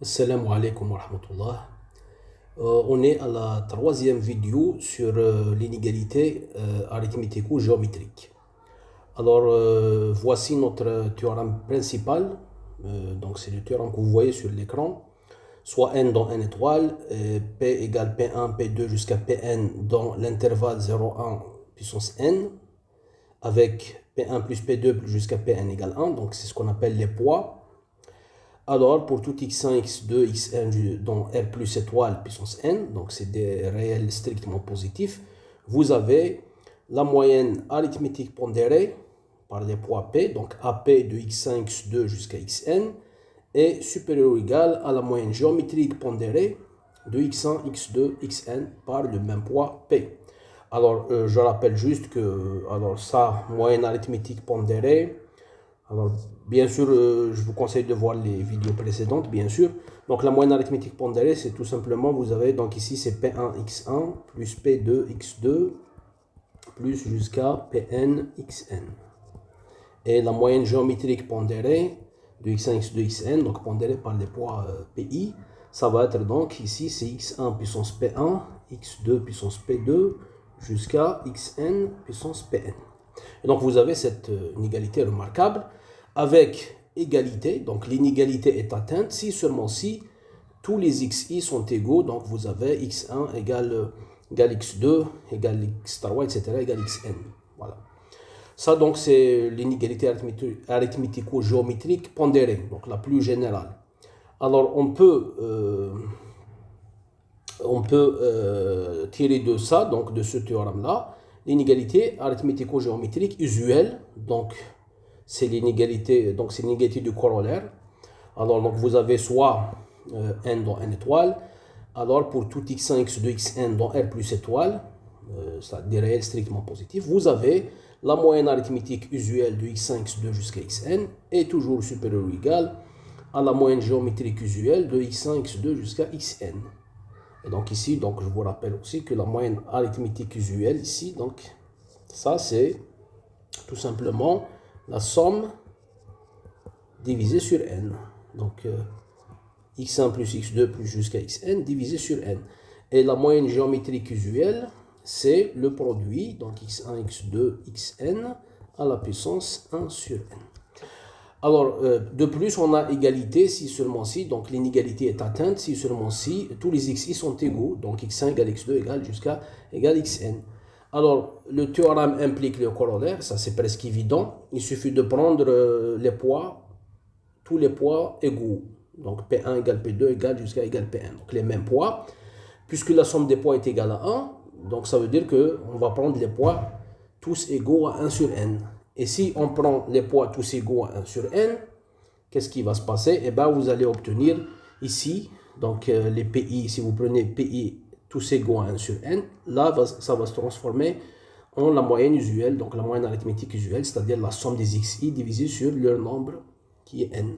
Assalamu alaikum wa rahmatullah. On est à la troisième vidéo sur l'inégalité arithmético-géométrique. Alors, voici notre théorème principal. Donc, c'est le théorème que vous voyez sur l'écran. Soit n dans n étoile, p égale p1, p2 jusqu'à pn dans l'intervalle 0,1 puissance n, avec p1 plus p2 jusqu'à pn égale 1. Donc, c'est ce qu'on appelle les poids. Alors, pour tout x1, x2, xn dans R plus étoile puissance n, donc c'est des réels strictement positifs, vous avez la moyenne arithmétique pondérée par les poids p, donc AP de x1, x2 jusqu'à xn, est supérieur ou égal à la moyenne géométrique pondérée de x1, x2, xn par le même poids p. Alors, je rappelle juste que ça, moyenne arithmétique pondérée, alors, bien sûr, je vous conseille de voir les vidéos précédentes, bien sûr. Donc, la moyenne arithmétique pondérée, c'est tout simplement, vous avez, donc ici, c'est P1x1 plus P2x2 plus jusqu'à Pn(xn). Et la moyenne géométrique pondérée de x1, x2, xn, donc pondérée par les poids Pi, ça va être donc ici, c'est x1 puissance P1, x2 puissance P2 jusqu'à xn puissance Pn. Et donc vous avez cette inégalité remarquable avec égalité, donc l'inégalité est atteinte si seulement si tous les xi sont égaux, donc vous avez x1 égale x2 égale x3, etc. égale xn. Voilà. Ça donc c'est l'inégalité arithmético-géométrique pondérée, donc la plus générale. Alors on peut tirer de ça, donc de ce théorème-là, l'inégalité arithmético-géométrique usuelle, donc c'est l'inégalité du corollaire. Alors donc vous avez soit n dans n étoile, alors pour tout x1, x2, xn dans R plus étoile, c'est des réels strictement positifs, vous avez la moyenne arithmétique usuelle de x1, x2 jusqu'à xn est toujours supérieure ou égale à la moyenne géométrique usuelle de x1, x2 jusqu'à xn. Et donc ici, donc je vous rappelle aussi que la moyenne arithmétique usuelle ici, donc ça c'est tout simplement la somme divisée sur n. Donc x1 plus x2 plus jusqu'à xn divisé sur n. Et la moyenne géométrique usuelle, c'est le produit, donc x1, x2, xn à la puissance 1 sur n. Alors, de plus, on a égalité si seulement si, donc l'inégalité est atteinte si seulement si tous les xi sont égaux, donc x1 égale x2 égale xn. Alors, le théorème implique le corollaire, ça c'est presque évident. Il suffit de prendre les poids, tous les poids égaux. Donc P1 égale P2 égale Pn. Donc les mêmes poids. Puisque la somme des poids est égale à 1, donc ça veut dire qu'on va prendre les poids tous égaux à 1 sur n. Et si on prend les poids tous égaux à 1 sur n, qu'est-ce qui va se passer? Eh bien, vous allez obtenir ici, donc les PI, si vous prenez PI tous égaux à 1 sur n, là, ça va se transformer en la moyenne usuelle, donc la moyenne arithmétique usuelle, c'est-à-dire la somme des xi divisée sur leur nombre qui est n.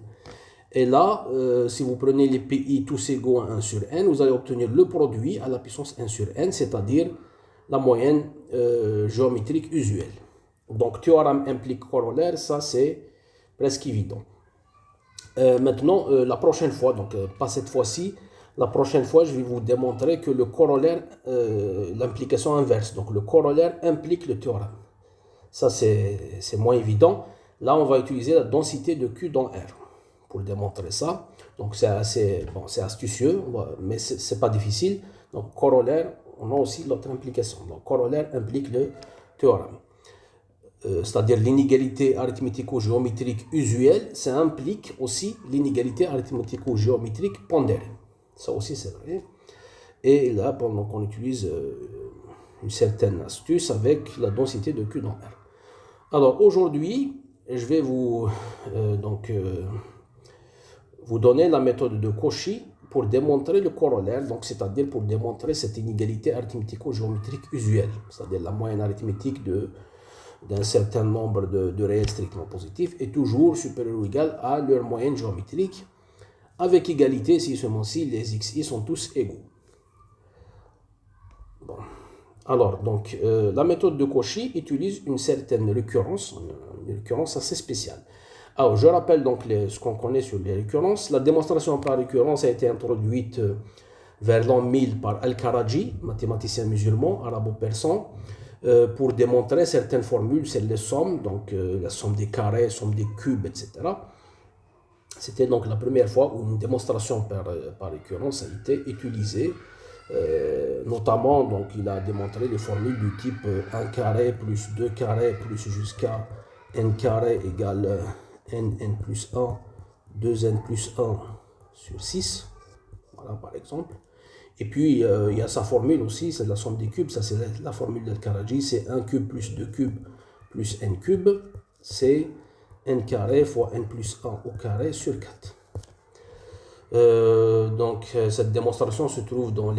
Et là, si vous prenez les PI tous égaux à 1 sur n, vous allez obtenir le produit à la puissance 1 sur n, c'est-à-dire la moyenne géométrique usuelle. Donc, théorème implique corollaire, ça c'est presque évident. Maintenant, la prochaine fois, donc pas cette fois-ci, la prochaine fois, je vais vous démontrer que le corollaire, l'implication inverse, donc le corollaire implique le théorème. Ça c'est moins évident. Là, on va utiliser la densité de Q dans R pour démontrer ça. Donc, c'est assez, bon, c'est astucieux, mais c'est pas difficile. Donc, corollaire, on a aussi l'autre implication. Donc, corollaire implique le théorème. C'est-à-dire l'inégalité arithmético-géométrique usuelle, ça implique aussi l'inégalité arithmético-géométrique pondérée. Ça aussi, c'est vrai. Et là, pendant qu'on utilise une certaine astuce avec la densité de Q dans R. Alors, aujourd'hui, je vais vous donner la méthode de Cauchy pour démontrer le corollaire, donc c'est-à-dire pour démontrer cette inégalité arithmético-géométrique usuelle, c'est-à-dire la moyenne arithmétique d'un certain nombre de réels strictement positifs est toujours supérieur ou égal à leur moyenne géométrique, avec égalité si seulement si les xi sont tous égaux. Bon. Alors, donc, la méthode de Cauchy utilise une certaine récurrence, une récurrence assez spéciale. Alors, je rappelle donc ce qu'on connaît sur les récurrences. La démonstration par récurrence a été introduite vers l'an 1000 par Al-Karaji, mathématicien musulman, arabo-persan, pour démontrer certaines formules, c'est les sommes, donc la somme des carrés, somme des cubes, etc. C'était donc la première fois où une démonstration par récurrence a été utilisée. Notamment, donc, il a démontré les formules du type 1 carré plus 2 carrés plus jusqu'à n carré égale n plus 1, 2n plus 1 sur 6. Voilà, par exemple. Et puis, il y a sa formule aussi, c'est la somme des cubes. Ça, c'est la formule d'Al-Karaji. C'est 1 cube plus 2 cubes plus n cube. C'est n carré fois n plus 1 au carré sur 4. Donc, cette démonstration se trouve dans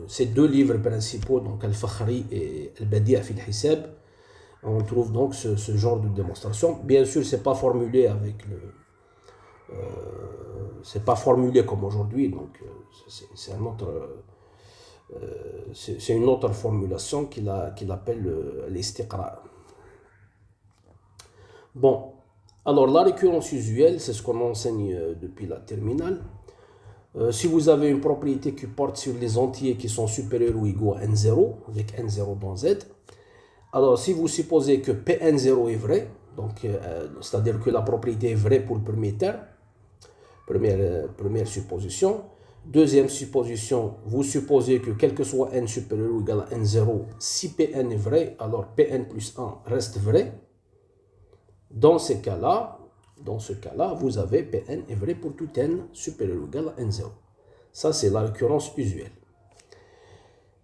ces deux livres principaux, donc Al-Fakhri et Al-Badi' fi al-Hisab. On trouve donc ce genre de démonstration. Bien sûr, c'est pas formulé avec c'est pas formulé comme aujourd'hui, donc c'est une autre formulation qu'il appelle l'istiqra'. Bon, alors la récurrence usuelle, c'est ce qu'on enseigne depuis la terminale. Si vous avez une propriété qui porte sur les entiers qui sont supérieurs ou égaux à n0, avec n0 dans z, alors si vous supposez que Pn0 est vrai, donc c'est-à-dire que la propriété est vraie pour le premier terme, première supposition. Deuxième supposition, vous supposez que quel que soit n supérieur ou égal à n0, si Pn est vrai, alors Pn plus 1 reste vrai. Dans ce cas-là, vous avez Pn est vrai pour tout n supérieur ou égal à n0. Ça, c'est la récurrence usuelle.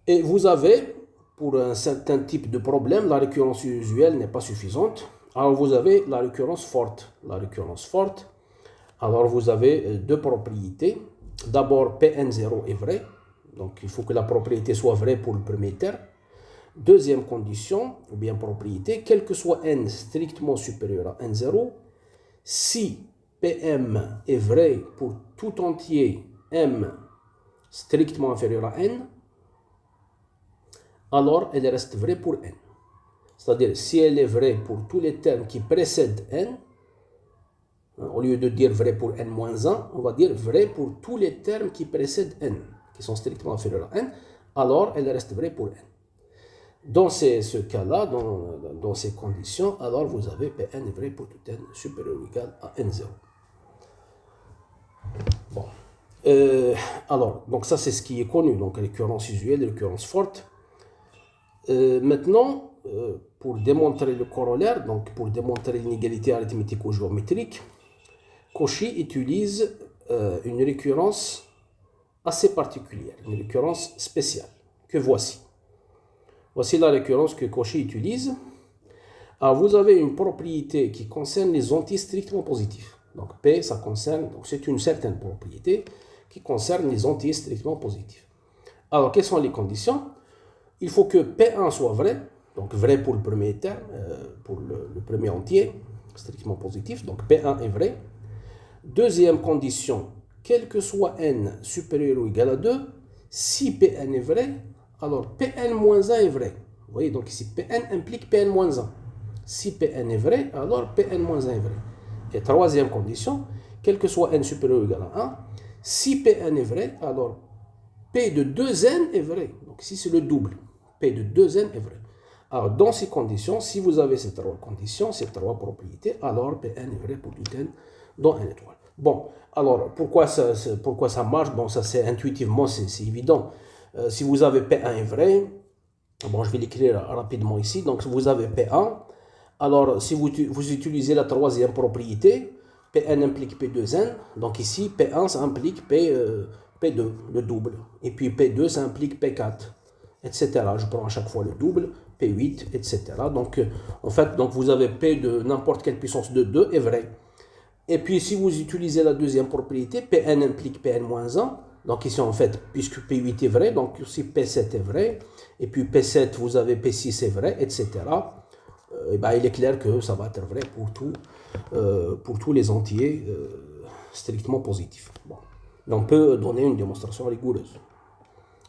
Et vous avez, pour un certain type de problème, la récurrence usuelle n'est pas suffisante. Alors, vous avez la récurrence forte. La récurrence forte, alors vous avez deux propriétés. D'abord, Pn0 est vrai. Donc, il faut que la propriété soit vraie pour le premier terme. Deuxième condition, ou bien propriété, quel que soit n strictement supérieur à n0, si Pm est vrai pour tout entier m strictement inférieur à n, alors elle reste vraie pour n. C'est-à-dire, si elle est vraie pour tous les termes qui précèdent n, au lieu de dire vrai pour n-1, on va dire vrai pour tous les termes qui précèdent n, qui sont strictement inférieurs à n, alors elle reste vraie pour n. Dans ce cas-là, dans ces conditions, alors vous avez Pn est vrai pour tout n supérieur ou égal à n0. Bon. Alors, donc ça c'est ce qui est connu, donc récurrence usuelle, récurrence forte. Maintenant, pour démontrer le corollaire, donc pour démontrer l'inégalité arithmético-géométrique, Cauchy utilise une récurrence assez particulière, une récurrence spéciale, que voici. Voici la récurrence que Cauchy utilise. Alors, vous avez une propriété qui concerne les entiers strictement positifs. Donc, P, ça concerne, donc c'est une certaine propriété qui concerne les entiers strictement positifs. Alors, quelles sont les conditions? Il faut que P1 soit vrai, donc vrai pour le premier terme, pour le premier entier, strictement positif, donc P1 est vrai. Deuxième condition, quel que soit n supérieur ou égal à 2, si Pn est vrai, alors Pn-1 est vrai. Vous voyez, donc ici, Pn implique Pn-1. Si Pn est vrai, alors Pn-1 est vrai. Et troisième condition, quel que soit n supérieur ou égal à 1, si Pn est vrai, alors P de 2n est vrai. Donc ici, c'est le double. P de 2n est vrai. Alors, dans ces conditions, si vous avez ces trois conditions, ces trois propriétés, alors Pn est vrai pour tout n dans n étoile. Bon, alors, pourquoi ça marche? Bon, ça, c'est intuitivement, c'est évident. Si vous avez P1 est vrai, bon, je vais l'écrire rapidement ici. Donc, vous avez P1. Alors, si vous utilisez la troisième propriété, Pn implique P2n. Donc, ici, P1, ça implique P2, le double. Et puis, P2, ça implique P4, etc. Je prends à chaque fois le double, P8, etc. Donc, en fait, donc vous avez P de n'importe quelle puissance de 2 est vrai. Et puis, si vous utilisez la deuxième propriété, Pn implique Pn-1. Donc ici, en fait, puisque P8 est vrai, donc ici P7 est vrai, et puis P7, vous avez P6 est vrai, etc. Et ben, il est clair que ça va être vrai pour tous les entiers strictement positifs. Bon. On peut donner une démonstration rigoureuse.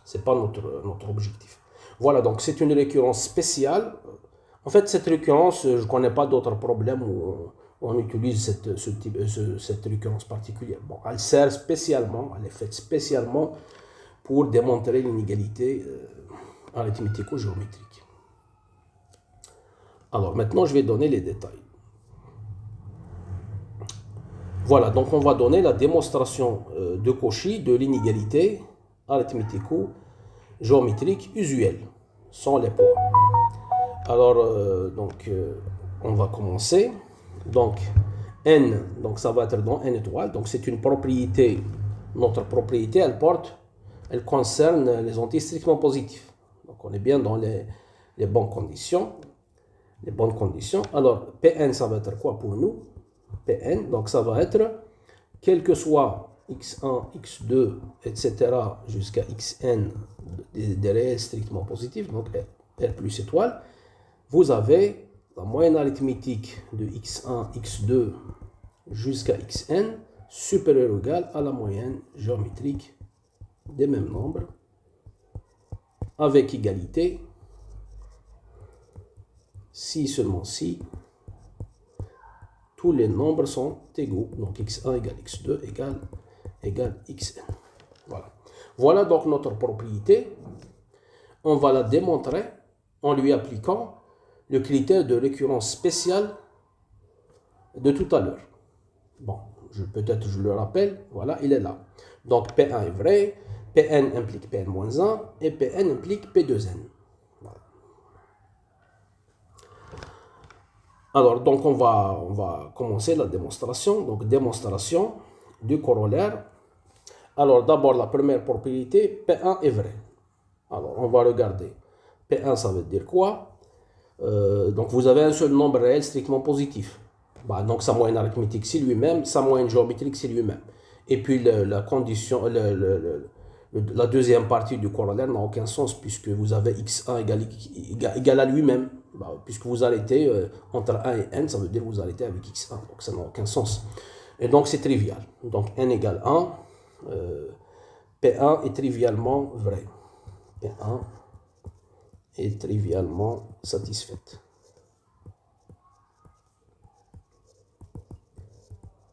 Ce n'est pas notre objectif. Voilà, donc c'est une récurrence spéciale. En fait, cette récurrence, je ne connais pas d'autres problèmes on utilise cette récurrence particulière. Bon, elle sert spécialement, elle est faite spécialement pour démontrer l'inégalité arithmético-géométrique. Alors maintenant, je vais donner les détails. Voilà, donc on va donner la démonstration de Cauchy de l'inégalité arithmético-géométrique usuelle, sans les poids. Alors, on va commencer. Donc, n, donc ça va être dans n étoiles. Donc, c'est une propriété. Notre propriété, elle concerne les entiers strictement positifs. Donc, on est bien dans les bonnes conditions. Les bonnes conditions. Alors, Pn, ça va être quoi pour nous? Pn, donc ça va être, quel que soit x1, x2, etc., jusqu'à xn des réels strictement positifs, donc R plus étoile, vous avez la moyenne arithmétique de x1, x2 jusqu'à xn supérieure ou égale à la moyenne géométrique des mêmes nombres, avec égalité, si seulement si tous les nombres sont égaux. Donc x1 égale x2 égale xn. Voilà. Voilà donc notre propriété. On va la démontrer en lui appliquant le critère de récurrence spéciale de tout à l'heure. Bon, peut-être je le rappelle, voilà, il est là. Donc P1 est vrai, Pn implique Pn-1 et Pn implique P2n. Voilà. Alors, donc on va commencer la démonstration. Donc, démonstration du corollaire. Alors, d'abord, la première propriété, P1 est vrai. Alors, on va regarder. P1, ça veut dire quoi? Donc, vous avez un seul nombre réel strictement positif. Bah, donc, sa moyenne arithmétique, c'est lui-même. Sa moyenne géométrique, c'est lui-même. Et puis, la condition, la deuxième partie du corollaire n'a aucun sens puisque vous avez x1 égal à lui-même. Bah, puisque vous arrêtez entre 1 et n, ça veut dire que vous arrêtez avec x1. Donc, ça n'a aucun sens. Et donc, c'est trivial. Donc, n égale 1. P1 est trivialement vrai. P1 est trivialement satisfaite.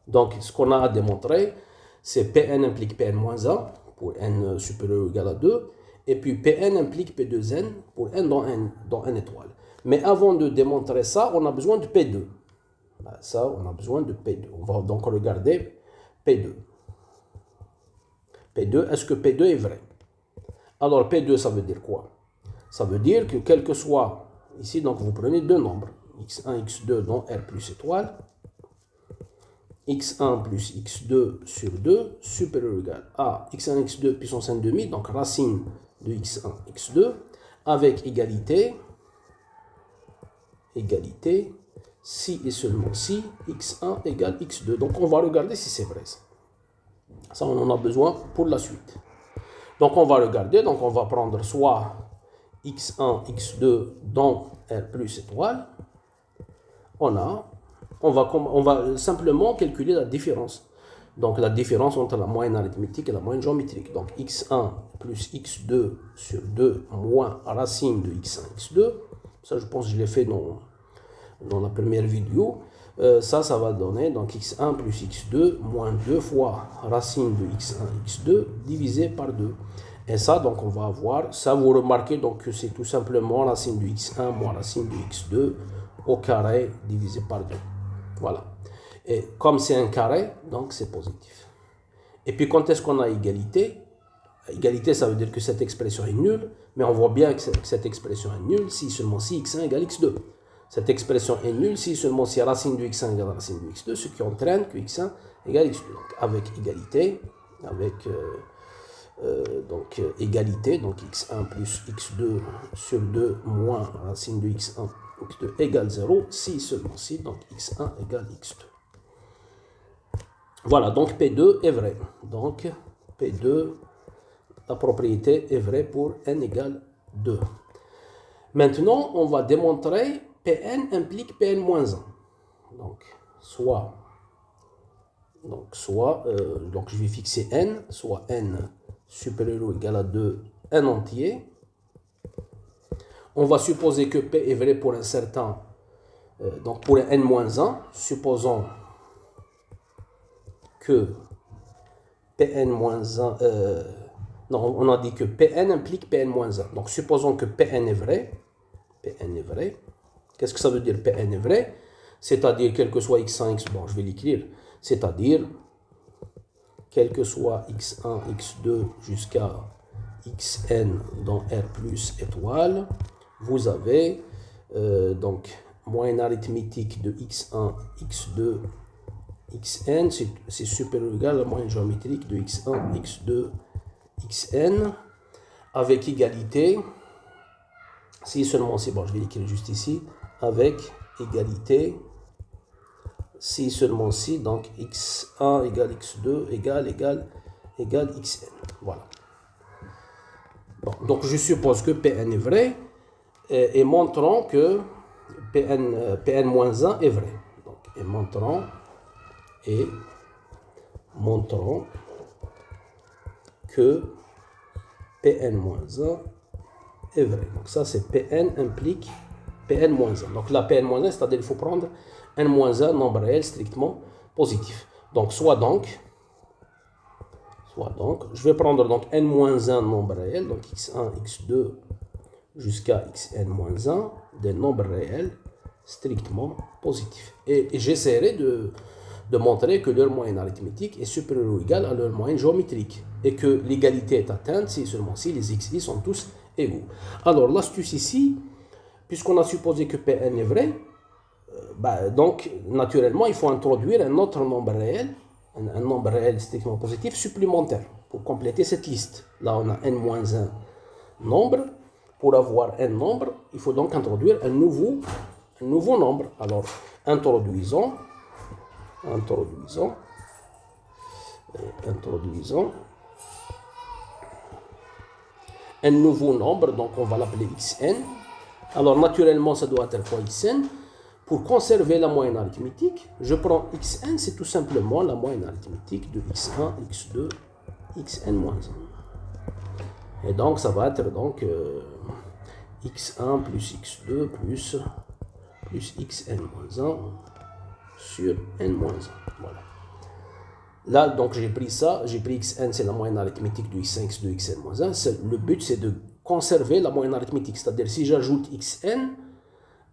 Donc, ce qu'on a à démontrer, c'est Pn implique Pn-1 pour n supérieur ou égal à 2, et puis Pn implique P2n pour n dans n étoile. Mais avant de démontrer ça, on a besoin de P2. Ça, on a besoin de P2. On va donc regarder P2. P2, est-ce que P2 est vrai? Alors, P2, ça veut dire quoi? Ça veut dire que quel que soit, ici, donc vous prenez deux nombres, x1, x2 dans R plus étoile, x1 plus x2 sur 2 supérieur ou égal à x1, x2 puissance n demi, donc racine de x1, x2, avec égalité, si et seulement si x1 égale x2. Donc on va regarder si c'est vrai. Ça, on en a besoin pour la suite. Donc on va regarder, donc on va prendre soit x1, x2 dans R plus étoile. On va simplement calculer la différence. Donc la différence entre la moyenne arithmétique et la moyenne géométrique. Donc x1 plus x2 sur 2 moins racine de x1, x2. Ça, je pense que je l'ai fait dans la première vidéo. Ça va donner donc x1 plus x2 moins 2 fois racine de x1, x2 divisé par 2. Et ça, donc on va avoir, ça vous remarquez donc que c'est tout simplement racine de x1 moins racine de x2 au carré divisé par 2. Voilà. Et comme c'est un carré, donc c'est positif. Et puis quand est-ce qu'on a égalité? Égalité, ça veut dire que cette expression est nulle, mais on voit bien que cette expression est nulle si seulement si x1 égale x2. Cette expression est nulle si seulement si racine de x1 égale racine de x2, ce qui entraîne que x1 égale x2. Donc avec égalité, égalité, donc x1 plus x2 sur 2 moins racine de x1, x2 égale 0, si seulement si, donc x1 égale x2. Voilà, donc P2 est vrai. Donc P2, la propriété est vraie pour n égale 2. Maintenant, on va démontrer Pn implique Pn-1. Donc je vais fixer n, soit n supérieur ou égal à 2, n entier. On va supposer que P est vrai pour un certain Donc pour n-1, supposons que Pn-1, non, on a dit que Pn implique Pn-1. Donc supposons que Pn est vrai. Pn est vrai. Qu'est-ce que ça veut dire Pn est vrai? C'est-à-dire quel que soit x1, x2, bon je vais l'écrire, c'est-à-dire quel que soit x1, x2 jusqu'à xn dans R plus étoile, vous avez donc moyenne arithmétique de x1, x2, xn, c'est supérieur ou égal à la moyenne géométrique de x1, x2, xn, avec égalité, si seulement c'est bon, je vais l'écrire juste ici, avec égalité, si seulement si, donc x1 égale x2 égale xn. Voilà. Bon, donc je suppose que Pn est vrai et montrons que Pn-1 est vrai. Donc, et montrons que Pn-1 est vrai. Donc ça c'est Pn implique Pn-1. Donc la Pn-1, c'est-à-dire qu'il faut prendre n-1 nombre réel strictement positif. Donc je vais prendre donc n-1 nombre réel, donc x1, x2 jusqu'à xn-1, des nombres réels strictement positifs. Et j'essaierai de montrer que leur moyenne arithmétique est supérieure ou égale à leur moyenne géométrique et que l'égalité est atteinte si seulement si les xi sont tous égaux. Alors l'astuce ici, puisqu'on a supposé que Pn est vrai, donc naturellement il faut introduire un autre nombre réel, un nombre réel strictement positif supplémentaire pour compléter cette liste. Là on a n-1 nombre. Pour avoir un nombre, il faut donc introduire un nouveau nombre. Alors introduisons un nouveau nombre, donc on va l'appeler xn. Alors naturellement ça doit être quoi xn? Pour conserver la moyenne arithmétique, je prends xn, c'est tout simplement la moyenne arithmétique de x1, x2, xn-1. Et donc ça va être donc x1 plus x2 plus xn-1 sur n-1. Voilà. Là, donc j'ai pris ça, j'ai pris xn, c'est la moyenne arithmétique de x1, x2, xn-1. Le but, c'est de conserver la moyenne arithmétique. C'est-à-dire, si j'ajoute xn,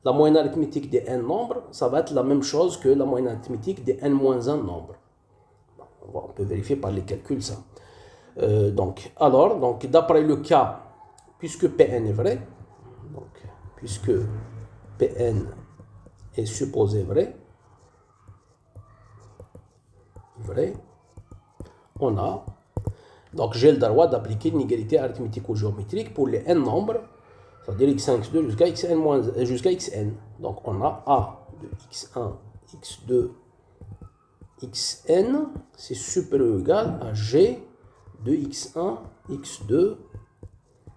la moyenne arithmétique des n nombres, ça va être la même chose que la moyenne arithmétique des n-1 nombres. On peut vérifier par les calculs ça. Donc d'après le cas, puisque Pn est vrai, donc, puisque Pn est supposé vrai, on a, donc j'ai le droit d'appliquer une égalité arithmético-géométrique pour les n nombres, c'est-à-dire x1, x2 jusqu'à xn. Donc on a A de x1, x2, xn, c'est supérieur ou égal à g de x1, x2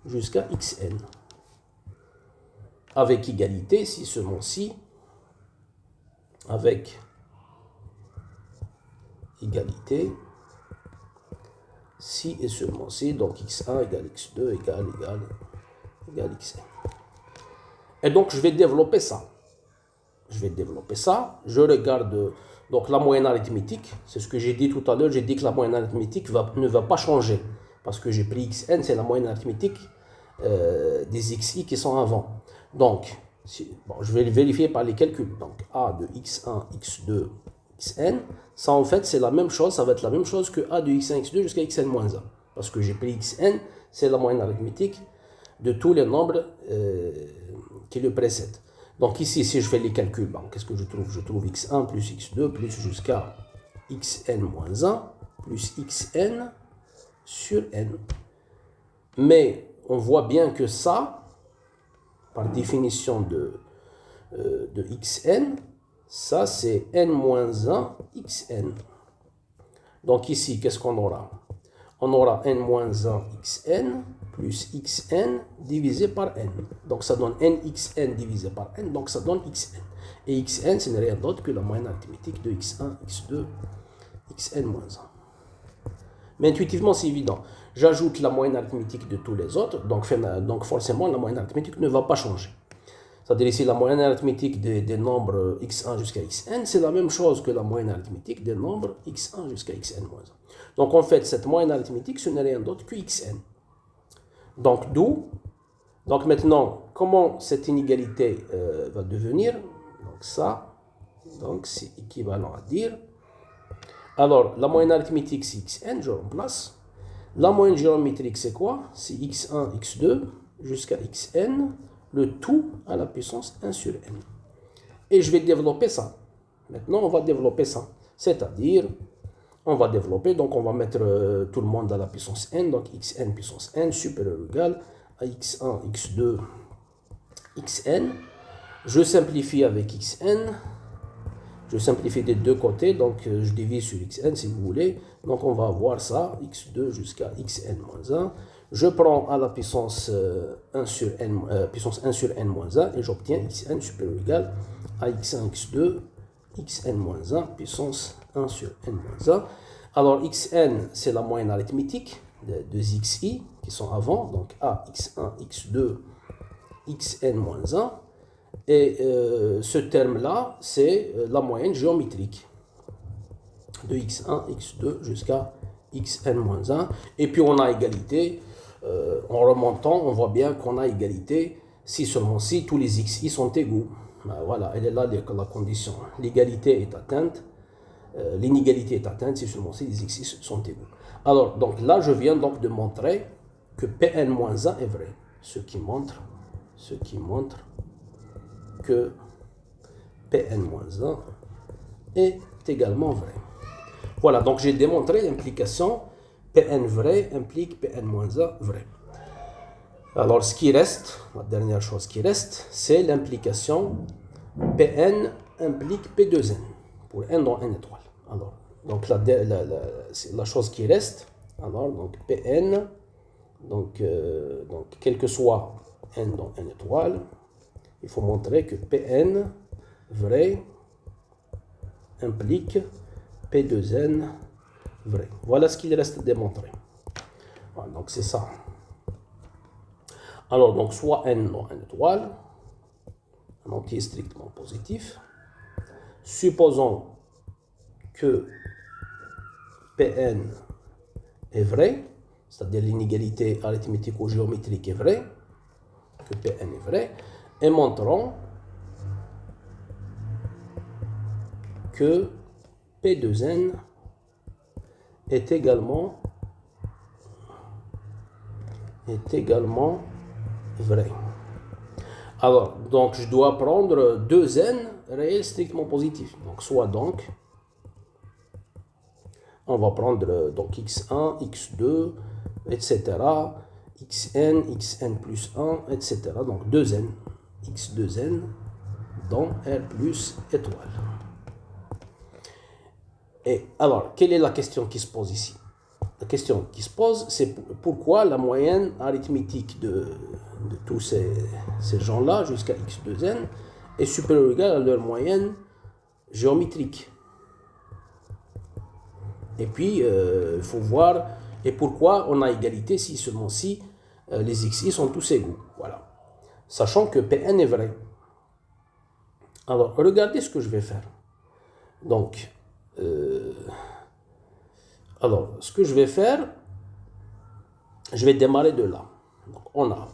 jusqu'à xn. Avec égalité, si seulement si, avec égalité, si et seulement si, donc x1 égale x2 égale xn. Et donc je vais développer ça. Je regarde donc la moyenne arithmétique, c'est ce que j'ai dit tout à l'heure, j'ai dit que la moyenne arithmétique ne va pas changer, parce que j'ai pris xn, c'est la moyenne arithmétique des xi qui sont avant. Donc, je vais vérifier par les calculs. Donc, A de x1, x2, xn, ça en fait c'est la même chose, ça va être la même chose que A de x1, x2 jusqu'à xn-1. Parce que j'ai pris xn, c'est la moyenne arithmétique de tous les nombres qui le précèdent. Donc ici, si je fais les calculs, qu'est-ce que je trouve? Je trouve x1 plus x2 plus jusqu'à xn-1 plus xn sur n. Mais on voit bien que ça, par définition de xn, ça c'est n-1 xn. Donc ici, qu'est-ce qu'on aura? On aura n-1 xn plus xn divisé par n. Donc ça donne nxn divisé par n, donc ça donne xn. Et xn, ce n'est rien d'autre que la moyenne arithmétique de x1, x2, xn-1. Mais intuitivement, c'est évident. J'ajoute la moyenne arithmétique de tous les autres, donc forcément, la moyenne arithmétique ne va pas changer. C'est-à-dire ici, la moyenne arithmétique des nombres x1 jusqu'à xn, c'est la même chose que la moyenne arithmétique des nombres x1 jusqu'à xn-1. Donc en fait, cette moyenne arithmétique, ce n'est rien d'autre que xn. Donc donc maintenant, comment cette inégalité va devenir? Donc ça, c'est équivalent à dire. Alors, la moyenne arithmétique, c'est xn, je remplace. La moyenne géométrique, c'est quoi? C'est x1, x2 jusqu'à xn, le tout à la puissance 1 sur n. Et je vais développer ça. Maintenant, on va développer ça. C'est-à-dire, on va développer, donc on va mettre tout le monde à la puissance n, donc xn puissance n supérieur ou égal à x1, x2, xn. Je simplifie avec xn. Je simplifie des deux côtés, donc je divise sur xn si vous voulez. Donc on va avoir ça, x2 jusqu'à xn-1. Je prends à la puissance 1 sur n, puissance 1 sur n-1 et j'obtiens xn supérieur ou égal à x1, x2, xn-1 puissance 1 sur n-1. Alors xn, c'est la moyenne arithmétique des deux xi qui sont avant, donc a x1, x2, xn-1. Et ce terme-là, c'est la moyenne géométrique de x1, x2 jusqu'à xn-1. Et puis on a égalité, en remontant, on voit bien qu'on a égalité si seulement si tous les xi sont égaux. Ben voilà, elle est là la condition. L'égalité est atteinte, l'inégalité est atteinte si seulement si les xi sont égaux. Alors, donc là, je viens donc de montrer que Pn-1 est vrai, ce qui montre que Pn-1 est également vrai. Voilà, donc j'ai démontré l'implication Pn vrai implique Pn-1 vrai. Alors ce qui reste, la dernière chose qui reste, c'est l'implication Pn implique P2n pour n dans n étoile. Alors, donc la chose qui reste, alors donc Pn, donc quel que soit n dans n étoile, il faut montrer que Pn vrai implique P2n vrai. Voilà ce qu'il reste à démontrer. Voilà, donc c'est ça. Alors, donc soit n dans n étoile, un entier strictement positif. Supposons que Pn est vrai, c'est-à-dire l'inégalité arithmético-géométrique est vraie, que Pn est vrai, et montrons que P2n est également vrai. Alors, donc je dois prendre 2n réels strictement positifs. Donc, on va prendre donc x1, x2, etc. xn plus 1, etc. Donc 2n, x2n dans R plus étoile. Et alors, quelle est la question qui se pose ici? La question qui se pose, c'est pourquoi la moyenne arithmétique de tous ces gens-là jusqu'à x2n est supérieure ou égale à leur moyenne géométrique. Et puis, il faut voir et pourquoi on a égalité si seulement si les xi sont tous égaux. Voilà. Sachant que Pn est vrai. Alors, regardez ce que je vais faire. Donc, alors, ce que je vais faire, je vais démarrer de là. Donc, on a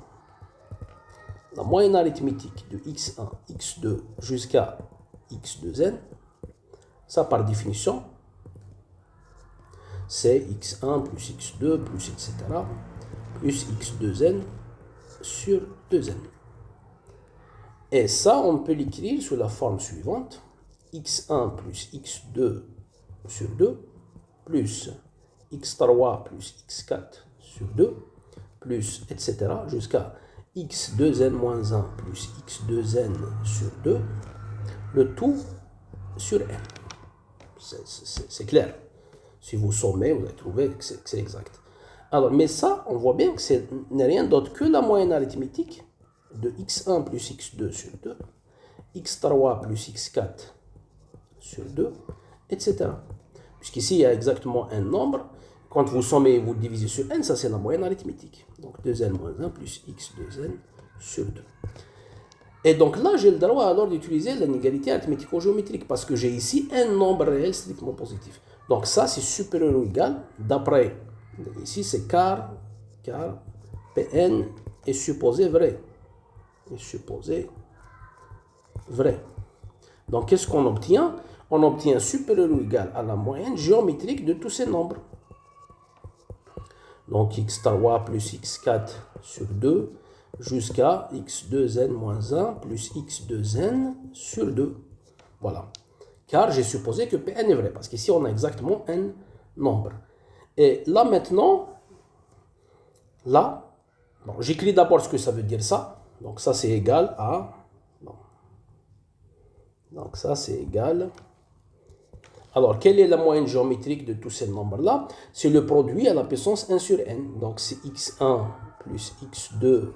la moyenne arithmétique de x1, x2 jusqu'à x2n. Ça, par définition, c'est x1 plus x2 plus etc. plus x2n sur 2n. Et ça, on peut l'écrire sous la forme suivante. x1 plus x2 sur 2 plus x3 plus x4 sur 2 plus etc. jusqu'à x2n-1 plus x2n sur 2, le tout sur n. C'est clair. Si vous sommez, vous allez trouver que c'est exact. Alors, mais ça, on voit bien que ce n'est rien d'autre que la moyenne arithmétique de x1 plus x2 sur 2, x3 plus x4 sur 2, etc. Puisqu'ici, il y a exactement un nombre. Quand vous sommez et vous divisez sur n, ça c'est la moyenne arithmétique. Donc 2n moins 1 plus x2n sur 2. Et donc là, j'ai le droit alors d'utiliser l'inégalité arithmético-géométrique parce que j'ai ici un nombre réel strictement positif. Donc ça, c'est supérieur ou égal, d'après, ici c'est car Pn est supposé vrai. Est supposé vrai. Donc qu'est-ce qu'on obtient? On obtient supérieur ou égal à la moyenne géométrique de tous ces nombres. Donc x star 3 plus x4 sur 2 jusqu'à x2n moins 1 plus x2n sur 2. Voilà. Car j'ai supposé que Pn est vrai, parce qu'ici on a exactement un nombre. Et là maintenant, là, bon, j'écris d'abord ce que ça veut dire ça. Donc ça c'est égal à... Bon. Donc ça c'est égal... Alors, quelle est la moyenne géométrique de tous ces nombres-là? C'est le produit à la puissance 1 sur n. Donc, c'est x1 plus x2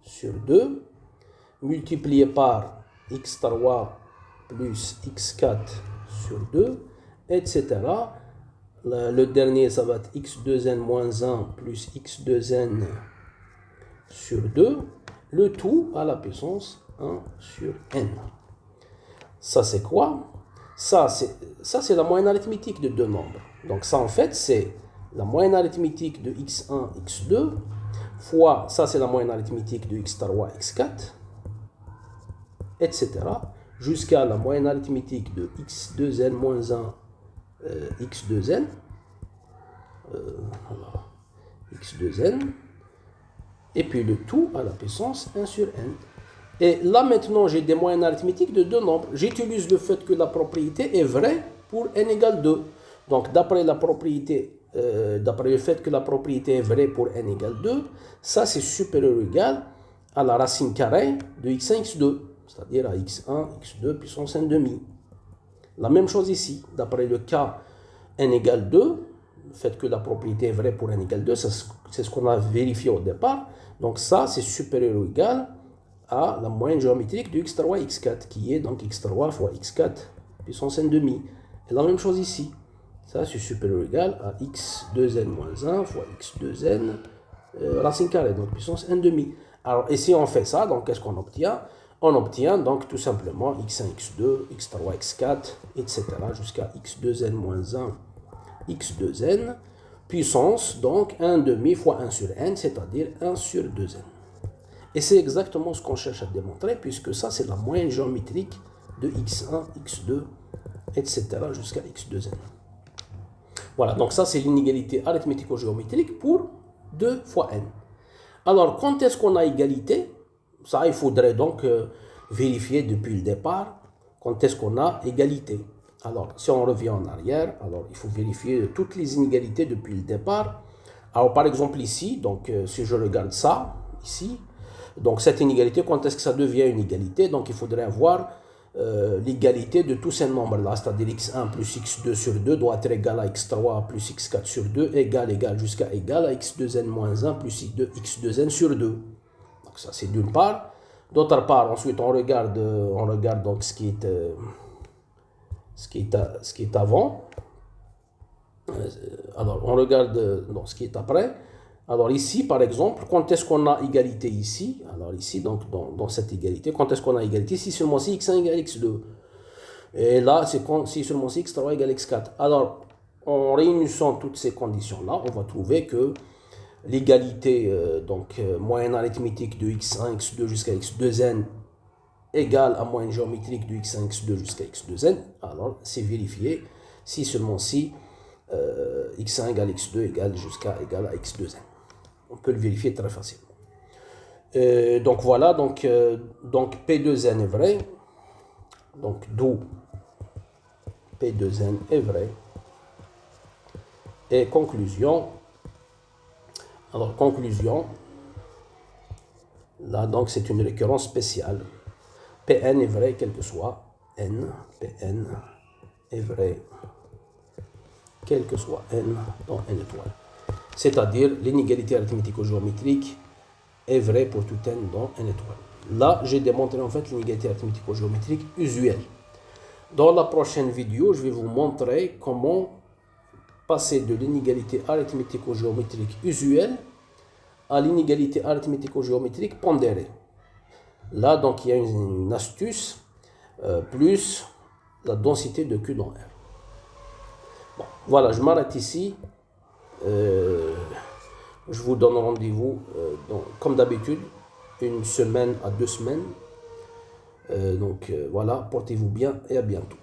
sur 2, multiplié par x3 plus x4 sur 2, etc. Le dernier, ça va être x2n moins 1 plus x2n sur 2, le tout à la puissance 1 sur n. Ça, c'est quoi? Ça, c'est la moyenne arithmétique de deux nombres. Donc ça, en fait, c'est la moyenne arithmétique de x1, x2, fois, ça, c'est la moyenne arithmétique de x3, x4, etc., jusqu'à la moyenne arithmétique de x2n moins 1, x2n, x2n, et puis le tout à la puissance 1 sur n. Et là, maintenant, j'ai des moyennes arithmétiques de deux nombres. J'utilise le fait que la propriété est vraie pour n égale 2. Donc, d'après le fait que la propriété est vraie pour n égale 2, ça, c'est supérieur ou égal à la racine carrée de x1, x2, c'est-à-dire à x1, x2 puissance n demi. La même chose ici. D'après le cas n égale 2, le fait que la propriété est vraie pour n égale 2, c'est ce qu'on a vérifié au départ. Donc, ça, c'est supérieur ou égal à la moyenne géométrique de x3, x4, qui est donc x3 fois x4 puissance n demi. Et la même chose ici. Ça, c'est supérieur ou égal à x2n moins 1 fois x2n racine carrée, donc puissance n demi. Alors, et si on fait ça, donc qu'est-ce qu'on obtient? On obtient donc tout simplement x1, x2, x3, x4, etc. jusqu'à x2n moins 1, x2n, puissance donc 1 demi fois 1 sur n, c'est-à-dire 1 sur 2n. Et c'est exactement ce qu'on cherche à démontrer, puisque ça, c'est la moyenne géométrique de x1, x2, etc. jusqu'à x2n. Voilà, donc ça, c'est l'inégalité arithmético-géométrique pour 2 fois n. Alors, quand est-ce qu'on a égalité? Ça, il faudrait donc vérifier depuis le départ quand est-ce qu'on a égalité. Alors, si on revient en arrière, alors il faut vérifier toutes les inégalités depuis le départ. Alors, par exemple, ici, donc si je regarde ça, ici, donc cette inégalité, quand est-ce que ça devient une égalité? Donc il faudrait avoir l'égalité de tous ces nombres-là, c'est-à-dire x1 plus x2 sur 2 doit être égal à x3 plus x4 sur 2, égal jusqu'à égal à x2n moins 1 plus x2n sur 2. Donc ça c'est d'une part. D'autre part, ensuite on regarde donc ce qui est avant. Alors on regarde donc ce qui est après. Alors ici, par exemple, quand est-ce qu'on a égalité ici? Alors ici, donc dans cette égalité, quand est-ce qu'on a égalité? Si seulement si x1 égale x2. Et là, c'est si seulement si x3 égale x4. Alors, en réunissant toutes ces conditions-là, on va trouver que l'égalité, moyenne arithmétique de x1, x2 jusqu'à x2n égale à moyenne géométrique de x1, x2 jusqu'à x2n. Alors, c'est vérifié si seulement si x1 égale x2 égale à x2n. On peut le vérifier très facilement. Donc voilà, donc P2n est vrai. Donc d'où P2n est vrai. Et conclusion. Alors conclusion. Là donc c'est une récurrence spéciale. Pn est vrai quel que soit n. Pn est vrai quel que soit n dans n étoile. C'est-à-dire l'inégalité arithmético-géométrique est vraie pour tout n dans n étoile. Là, j'ai démontré en fait l'inégalité arithmético-géométrique usuelle. Dans la prochaine vidéo, je vais vous montrer comment passer de l'inégalité arithmético-géométrique usuelle à l'inégalité arithmético-géométrique pondérée. Là, donc, il y a une astuce, plus la densité de Q dans R. Bon, voilà, je m'arrête ici. Je vous donne rendez-vous, comme d'habitude, une semaine à 2 semaines. Voilà, portez-vous bien et à bientôt.